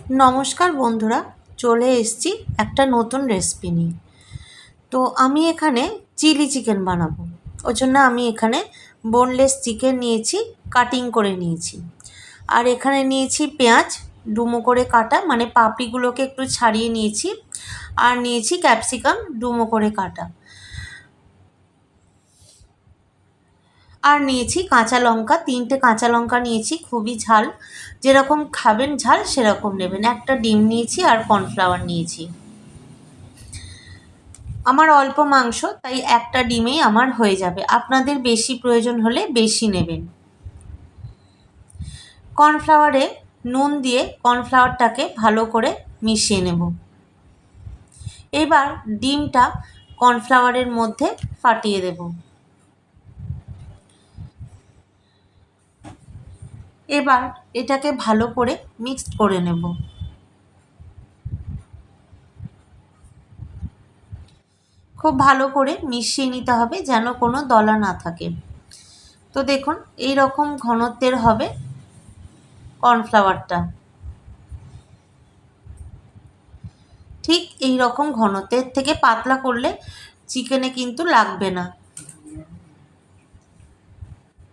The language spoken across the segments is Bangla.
নমস্কার বন্ধুরা, চলে এসেছি একটা নতুন রেসিপি নিয়ে। তো আমি এখানে চিলি চিকেন বানাবো। ওই জন্য আমি এখানে বোনলেস চিকেন নিয়েছি, কাটিং করে নিয়েছি। আর এখানে নিয়েছি পেঁয়াজ ডুমো করে কাটা, মানে পাপড়িগুলোকে একটু ছাড়িয়ে নিয়েছি। আর নিয়েছি ক্যাপসিকাম ডুমো করে কাটা। আর নিয়েছি কাঁচা লঙ্কা, 3টে কাঁচা লঙ্কা নিয়েছি, খুবই ঝাল। যেরকম খাবেন ঝাল সেরকম নেবেন। একটা ডিম নিয়েছি আর কর্নফ্লাওয়ার নিয়েছি। আমার অল্প মাংস, তাই একটা ডিমেই আমার হয়ে যাবে। আপনাদের বেশি প্রয়োজন হলে বেশি নেবেন। কর্নফ্লাওয়ারে নুন দিয়ে কর্নফ্লাওয়ারটাকে ভালো করে মিশিয়ে নেব। এবার ডিমটা কর্নফ্লাওয়ারের মধ্যে ফাটিয়ে দেব। এবার এটাকে ভালো করে মিক্সড করে নেব। খুব ভালো করে মিশিয়ে নিতে হবে, যেন কোনো দলা না থাকে। তো দেখুন, এই রকম ঘনত্বের হবে কর্নফ্লাওয়ারটা। ঠিক এই রকম ঘনত্বের, থেকে পাতলা করলে চিকেনে কিন্তু লাগবে না।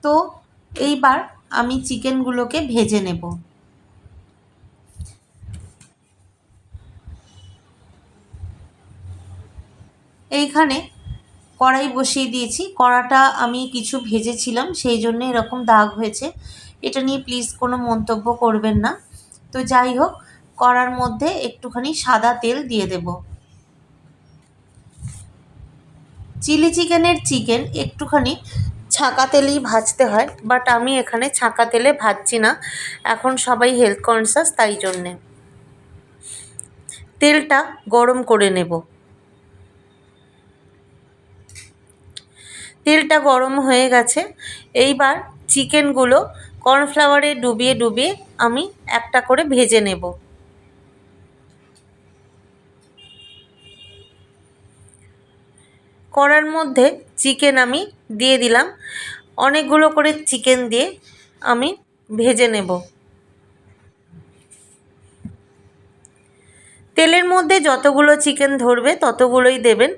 তো এইবার আমি চিকেনগুলোকে ভেজে নেব। এইখানে কড়াই বসিয়ে দিয়েছি। কড়াটা আমি কিছু ভেজেছিলাম, সেই জন্য এরকম দাগ হয়েছে। এটা নিয়ে প্লিজ কোনো মন্তব্য করবেন না। তো যাই হোক, কড়ার মধ্যে একটুখানি সাদা তেল দিয়ে দেব। চিলি চিকেনের চিকেন একটুখানি ছাঁকা তেলেই ভাজতে হয়, বাট আমি এখানে ছাঁকা তেলে ভাজছি না। এখন সবাই হেলথ কনসাস, তাই জন্যে তেলটা গরম করে নেব। তেলটা গরম হয়ে গেছে। এইবার চিকেনগুলো কর্নফ্লাওয়ারে ডুবিয়ে ডুবিয়ে আমি একটা করে ভেজে নেব। কড়ার মধ্যে চিকেন আমি দিয়ে দিলাম। অনেকগুলো করে চিকেন দিয়ে আমি ভেজে নেব। তেলের মধ্যে যতগুলো চিকেন ধরবে ততগুলোই দেবেন।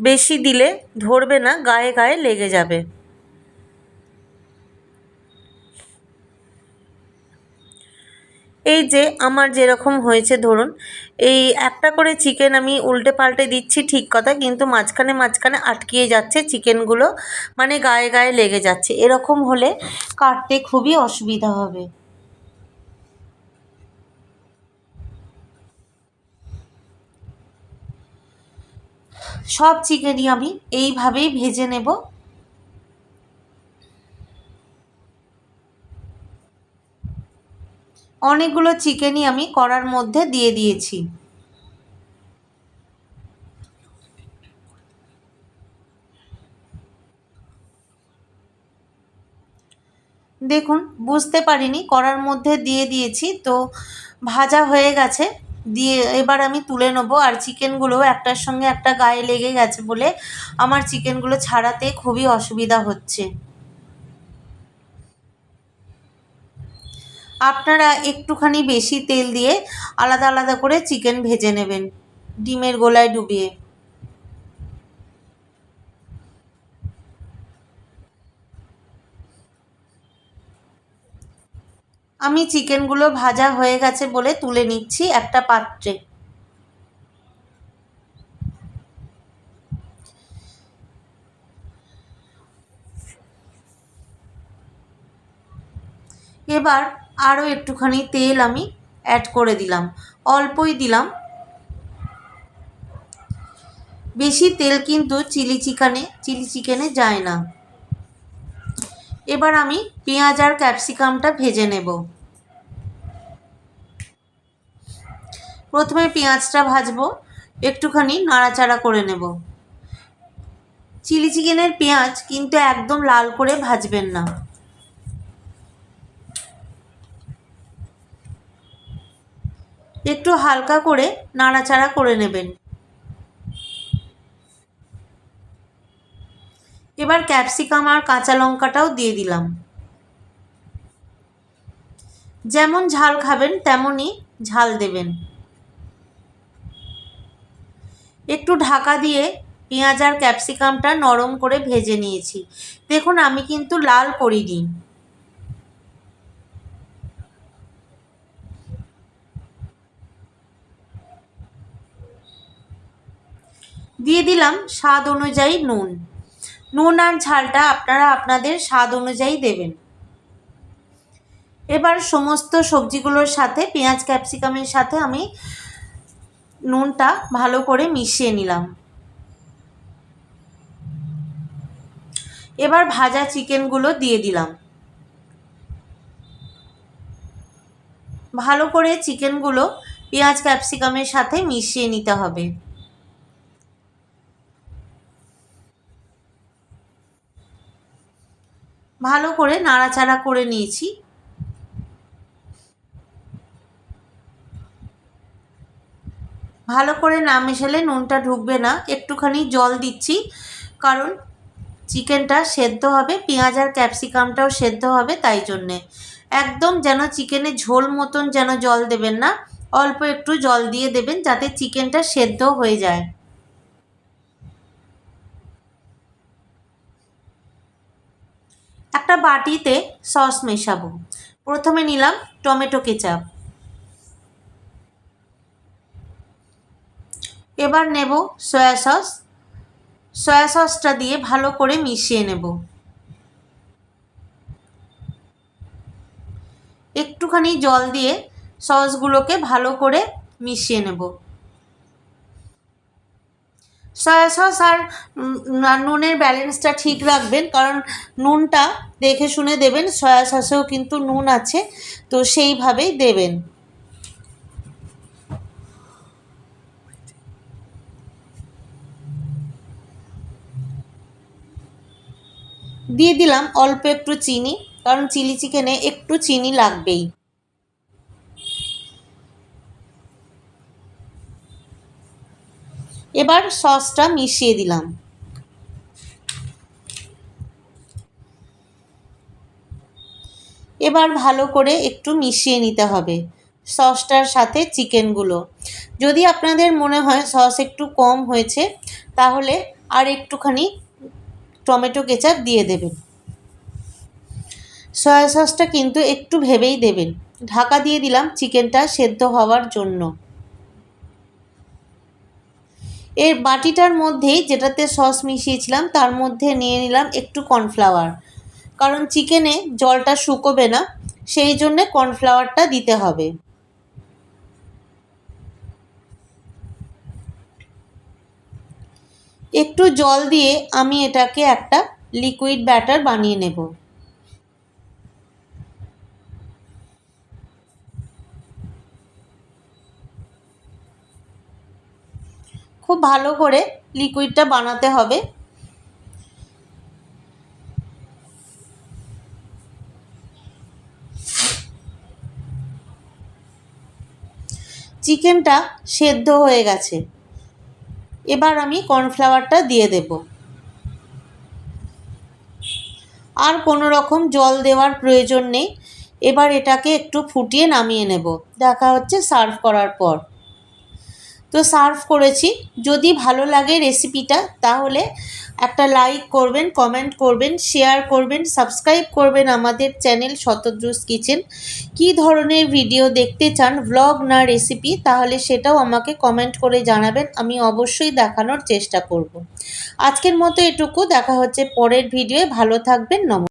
বেশি দিলে ধরবে না, গায়ে গায়ে লেগে যাবে। এই যে আমার যেরকম হয়েছে, ধরুন এই একটা করে চিকেন আমি উল্টে পাল্টে দিচ্ছি, ঠিক কথা, কিন্তু মাঝখানে মাঝখানে আটকিয়ে যাচ্ছে চিকেনগুলো, মানে গায়ে গায়ে লেগে যাচ্ছে। এরকম হলে কাটতে খুবই অসুবিধা হবে। সব চিকেনই আমি এইভাবেই ভেজে নেব। অনেকগুলো চিকেনই আমি কড়ার মধ্যে দিয়ে দিয়েছি। দেখুন, বুঝতে পারিনি, কড়ার মধ্যে দিয়ে দিয়েছি তো ভাজা হয়ে গেছে। দিয়ে এবার আমি তুলে নেবো। আর চিকেনগুলো একটার সঙ্গে একটা গায়ে লেগে গেছে বলে আমার চিকেনগুলো ছাড়াতে খুবই অসুবিধা হচ্ছে। আপনারা একটুখানি বেশি তেল দিয়ে আলাদা আলাদা করে চিকেন ভেজে নেবেন, ডিমের গোলায় ডুবিয়ে। আমি চিকেনগুলো ভাজা হয়ে গেছে বলে তুলে নিচ্ছি একটা পাত্রে। এবার আরও একটুখানি তেল আমি অ্যাড করে দিলাম, অল্পই দিলাম। বেশি তেল কিন্তু চিলি চিকেনে যায় না। এবার আমি পেঁয়াজ আর ক্যাপসিকামটা ভেজে নেব। প্রথমে পেঁয়াজটা ভাজবো, একটুখানি নাড়াচাড়া করে নেব। চিলি চিকেনের পেঁয়াজ কিন্তু একদম লাল করে ভাজবেন না, একটু হালকা করে নাড়াচাড়া করে নেবেন। এবার ক্যাপসিকাম আর কাঁচা লঙ্কাটাও দিয়ে দিলাম। যেমন ঝাল খাবেন তেমনই ঝাল দেবেন। একটু ঢাকা দিয়ে পেঁয়াজ আর ক্যাপসিকামটা নরম করে ভেজে নিয়েছি। দেখুন আমি কিন্তু লাল করিনি। দিয়ে দিলাম স্বাদ অনুযায়ী নুন। নুন আর ঝালটা আপনারা আপনাদের স্বাদ অনুযায়ী দেবেন। এবার সমস্ত সবজিগুলোর সাথে পেঁয়াজ ক্যাপসিকামের সাথে আমি নুনটা ভালো করে মিশিয়ে নিলাম। এবার ভাজা চিকেনগুলো দিয়ে দিলাম। ভালো করে চিকেনগুলো পেঁয়াজ ক্যাপসিকামের সাথে মিশিয়ে নিতে হবে। ভালো করে নাড়াচাড়া করে নিয়েছি। ভালো করে না মেশালে নুনটা ঢুকবে না। একটুখানি জল দিচ্ছি, কারণ চিকেনটা সেদ্ধ হবে, পেঁয়াজ আর ক্যাপসিকামটাও সেদ্ধ হবে, তাই জন্যে। একদম যেন চিকেনে ঝোল মতন যেন জল দেবেন না, অল্প একটু জল দিয়ে দেবেন যাতে চিকেনটা সেদ্ধ হয়ে যায়। একটা বাটিতে সস মেশাবো। প্রথমে নিলাম টমেটো কেচাপ, এবার নেব সয়া সস। সয়া সসটা দিয়ে ভালো করে মিশিয়ে নেব। একটুখানি জল দিয়ে সসগুলোকে ভালো করে মিশিয়ে নেব। সয়া সস আর নুনের ব্যালেন্সটা ঠিক রাখবেন, কারণ নুনটা দেখে শুনে দেবেন। সয়া সসেও কিন্তু নুন আছে, তো সেইভাবেই দেবেন। দিয়ে দিলাম অল্প একটু চিনি, কারণ চিলি চিকেনে একটু চিনি লাগবেই। এবার সসটা মিশিয়ে দিলাম। এবার ভালো করে একটু মিশিয়ে নিতে হবে সসটার সাথে চিকেনগুলো। যদি আপনাদের মনে হয় সস একটু কম হয়েছে, তাহলে আর একটুখানি টমেটো কেচাপ দিয়ে দেবেন। সয়া সসটা কিন্তু একটু ভেবেই দেবেন। ঢাকা দিয়ে দিলাম চিকেনটা সেদ্ধ হওয়ার জন্য। এর বাটিটার মধ্যেই যেটাতে সস মিশিয়েছিলাম তার মধ্যে নিয়ে নিলাম একটু কর্নফ্লাওয়ার, কারণ চিকেনে জলটা শুকোবে না, সেই জন্যে কর্নফ্লাওয়ারটা দিতে হবে। একটু জল দিয়ে আমি এটাকে একটা লিকুইড ব্যাটার বানিয়ে নেব। খুব ভালো করে লিকুইডটা বানাতে হবে। চিকেনটা সেদ্ধ হয়ে গেছে। এবার আমি কর্নফ্লাওয়ারটা দিয়ে দেব। আর কোনো রকম জল দেওয়ার প্রয়োজন নেই। এবার এটাকে একটু ফুটিয়ে নামিয়ে নেব। দেখা হচ্ছে সার্ভ করার পর। তো সার্ভ করেছি। যদি ভালো লাগে রেসিপিটা, তাহলে একটা লাইক করবেন, কমেন্ট করবেন, শেয়ার করবেন, সাবস্ক্রাইব করবেন আমাদের চ্যানেল শতদ্রুজ কিচেন। কী ধরনের ভিডিও দেখতে চান, ভ্লগ না রেসিপি, তাহলে সেটাও আমাকে কমেন্ট করে জানাবেন। আমি অবশ্যই দেখানোর চেষ্টা করব। আজকের মতো এটুকু। দেখা হচ্ছে পরের ভিডিওয়ে। ভালো থাকবেন। নমস্কার।